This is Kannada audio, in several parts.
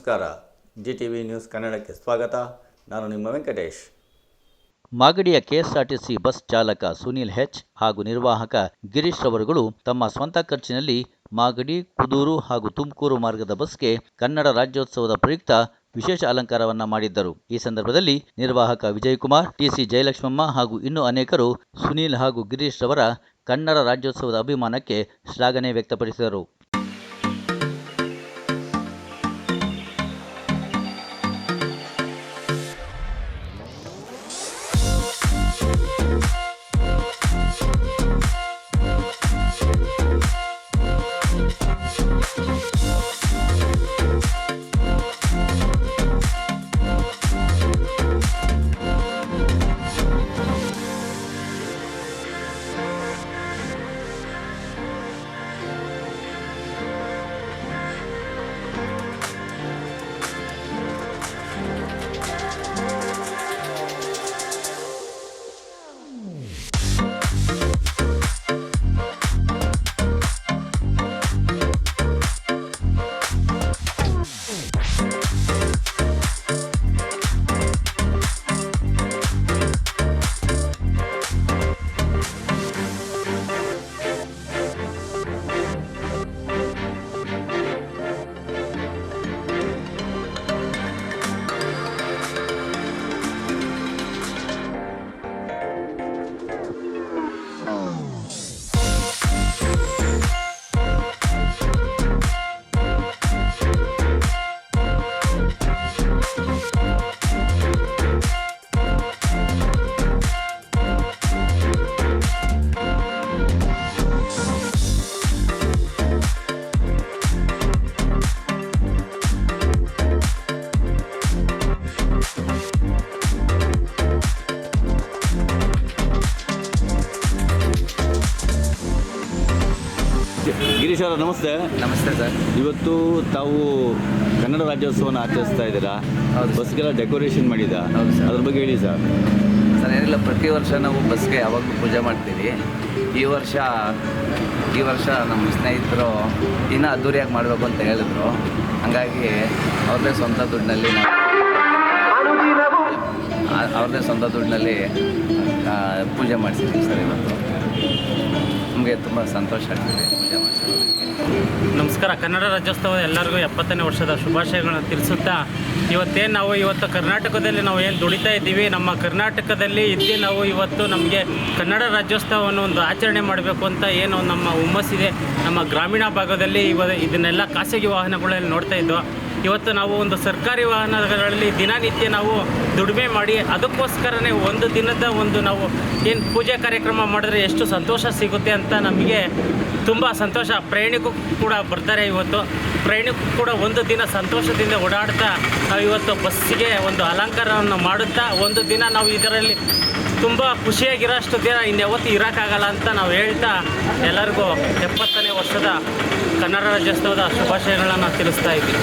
ನಮಸ್ಕಾರ. GTV ನ್ಯೂಸ್ ಕನ್ನಡಕ್ಕೆ ಸ್ವಾಗತ. ನಾನು ನಿಮ್ಮ ವೆಂಕಟೇಶ್. ಮಾಗಡಿಯ ಕೆಎಸ್ಆರ್ಟಿಸಿ ಬಸ್ ಚಾಲಕ ಸುನೀಲ್ ಹೆಚ್ ಹಾಗೂ ನಿರ್ವಾಹಕ ಗಿರೀಶ್ ರವರುಗಳು ತಮ್ಮ ಸ್ವಂತ ಖರ್ಚಿನಲ್ಲಿ ಮಾಗಡಿ, ಕುದೂರು ಹಾಗೂ ತುಮಕೂರು ಮಾರ್ಗದ ಬಸ್ಗೆ ಕನ್ನಡ ರಾಜ್ಯೋತ್ಸವದ ಪ್ರಯುಕ್ತ ವಿಶೇಷ ಅಲಂಕಾರವನ್ನ ಮಾಡಿದ್ದರು. ಈ ಸಂದರ್ಭದಲ್ಲಿ ನಿರ್ವಾಹಕ ವಿಜಯಕುಮಾರ್, ಟಿಸಿ ಜಯಲಕ್ಷ್ಮಮ್ಮ ಹಾಗೂ ಇನ್ನೂ ಅನೇಕರು ಸುನೀಲ್ ಹಾಗೂ ಗಿರೀಶ್ ರವರ ಕನ್ನಡ ರಾಜ್ಯೋತ್ಸವದ ಅಭಿಮಾನಕ್ಕೆ ಶ್ಲಾಘನೆ ವ್ಯಕ್ತಪಡಿಸಿದರು. ಗಿರೀಶ್ ಅವರ ನಮಸ್ತೆ. ನಮಸ್ತೆ ಸರ್. ಇವತ್ತು ತಾವು ಕನ್ನಡ ರಾಜ್ಯೋತ್ಸವನ ಆಚರಿಸ್ತಾ ಇದ್ದೀರಾ. ಹೌದು. ಬಸ್ಗೆಲ್ಲ ಡೆಕೋರೇಷನ್ ಮಾಡಿದ. ಹೌದು ಸರ್. ಅದ್ರ ಬಗ್ಗೆ ಹೇಳಿ ಸರ್. ಸರ್ ಏನಿಲ್ಲ, ಪ್ರತಿ ವರ್ಷ ನಾವು ಬಸ್ಗೆ ಯಾವಾಗಲೂ ಪೂಜೆ ಮಾಡ್ತೀವಿ. ಈ ವರ್ಷ ನಮ್ಮ ಸ್ನೇಹಿತರು ಇನ್ನೂ ಅದ್ದೂರಿಯಾಗಿ ಮಾಡಬೇಕು ಅಂತ ಹೇಳಿದ್ರು. ಹಾಗಾಗಿ ಅವ್ರದ್ದೇ ಸ್ವಂತ ದುಡ್ಡಿನಲ್ಲಿ ಪೂಜೆ ಮಾಡಿಸಿದ್ದೀವಿ ಸರ್. ಇವತ್ತು ನಮಗೆ ತುಂಬ ಸಂತೋಷ ಆಗ್ತಿದೆ ಪೂಜೆ ಮಾಡಿಸೋದಕ್ಕೆ. ನಮಸ್ಕಾರ. ಕನ್ನಡ ರಾಜ್ಯೋತ್ಸವ ಎಲ್ಲರಿಗೂ 70ನೇ ವರ್ಷದ ಶುಭಾಶಯಗಳನ್ನು ತಿಳಿಸುತ್ತಾ, ಇವತ್ತು ಕರ್ನಾಟಕದಲ್ಲಿ ನಾವು ಏನು ದುಡಿತಾ ಇದ್ದೀವಿ, ನಮ್ಮ ಕರ್ನಾಟಕದಲ್ಲಿ ಇದ್ದು ನಾವು ಇವತ್ತು ನಮಗೆ ಕನ್ನಡ ರಾಜ್ಯೋತ್ಸವವನ್ನು ಒಂದು ಆಚರಣೆ ಮಾಡಬೇಕು ಅಂತ ಏನು ನಮ್ಮ ಹುಮ್ಮಸ್ಸಿದೆ. ನಮ್ಮ ಗ್ರಾಮೀಣ ಭಾಗದಲ್ಲಿ ಇದನ್ನೆಲ್ಲ ಖಾಸಗಿ ವಾಹನಗಳಲ್ಲಿ ನೋಡ್ತಾ ಇದ್ದೋ. ಇವತ್ತು ನಾವು ಒಂದು ಸರ್ಕಾರಿ ವಾಹನಗಳಲ್ಲಿ ದಿನನಿತ್ಯ ನಾವು ದುಡಿಮೆ ಮಾಡಿ ಅದಕ್ಕೋಸ್ಕರನೇ ಒಂದು ದಿನದ ನಾವು ಏನು ಪೂಜೆ ಕಾರ್ಯಕ್ರಮ ಮಾಡಿದ್ರೆ ಎಷ್ಟು ಸಂತೋಷ ಸಿಗುತ್ತೆ ಅಂತ ನಮಗೆ ತುಂಬ ಸಂತೋಷ. ಪ್ರಯಾಣಿಕರು ಕೂಡ ಬರ್ತಾರೆ. ಇವತ್ತು ಪ್ರಯಾಣಿಕರು ಕೂಡ ಒಂದು ದಿನ ಸಂತೋಷದಿಂದ ಓಡಾಡ್ತಾ ನಾವು ಇವತ್ತು ಬಸ್ಸಿಗೆ ಒಂದು ಅಲಂಕಾರವನ್ನು ಮಾಡುತ್ತಾ ಒಂದು ದಿನ ನಾವು ಇದರಲ್ಲಿ ತುಂಬ ಖುಷಿಯಾಗಿರೋಷ್ಟು ದಿನ ಇನ್ಯಾವತ್ತು ಇರೋಕ್ಕಾಗಲ್ಲ ಅಂತ ನಾವು ಹೇಳ್ತಾ ಎಲ್ಲರಿಗೂ 70ನೇ ವರ್ಷದ ಕನ್ನಡ ರಾಜ್ಯೋತ್ಸವದ ಶುಭಾಶಯಗಳನ್ನು ತಿಳಿಸ್ತಾ ಇದ್ದೀವಿ.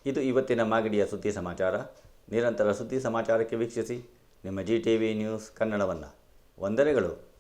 ಇದು ಇವತ್ತಿನ ಮಾಗಡಿಯ ಸುದ್ದಿ ಸಮಾಚಾರ. ನಿರಂತರ ಸುದ್ದಿ ಸಮಾಚಾರಕ್ಕೆ ವೀಕ್ಷಿಸಿ ನಿಮ್ಮ GTV ನ್ಯೂಸ್ ಕನ್ನಡವನ್ನು. ವಂದನೆಗಳು.